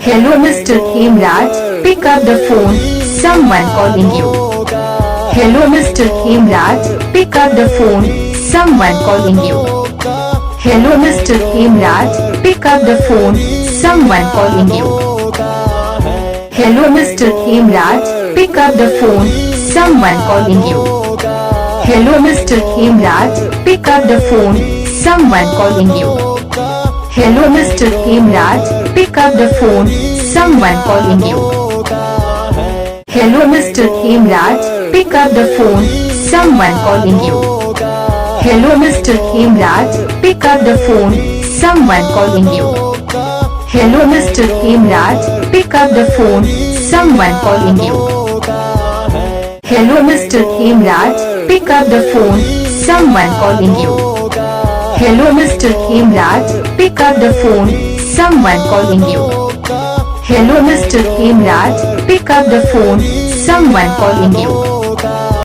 Hello Mr. Hemraj, pick up the phone, someone calling you. Hello Mr. Hemraj, pick up the phone, someone calling you. Hello Mr. Hemraj, pick up the phone, someone calling you. Hello Mr. Hemraj, pick up the phone, someone calling you. Hello Mr. Hemraj, pick up the phone, someone calling you. Hello Mr. Hemraj, pick up the phone, someone calling you. Hello Mr. Hemraj, pick up the phone, someone calling you. Hello Mr. Hemraj, pick up the phone, someone calling you. Hello Mr. Hemraj, pick up the phone, someone calling you. Hello Mr. Hemraj, pick up the phone, someone calling you. Hello Mr. Hemraj, pick up the phone, someone calling you. Hello Mr. Hemraj, pick up the phone, someone calling you.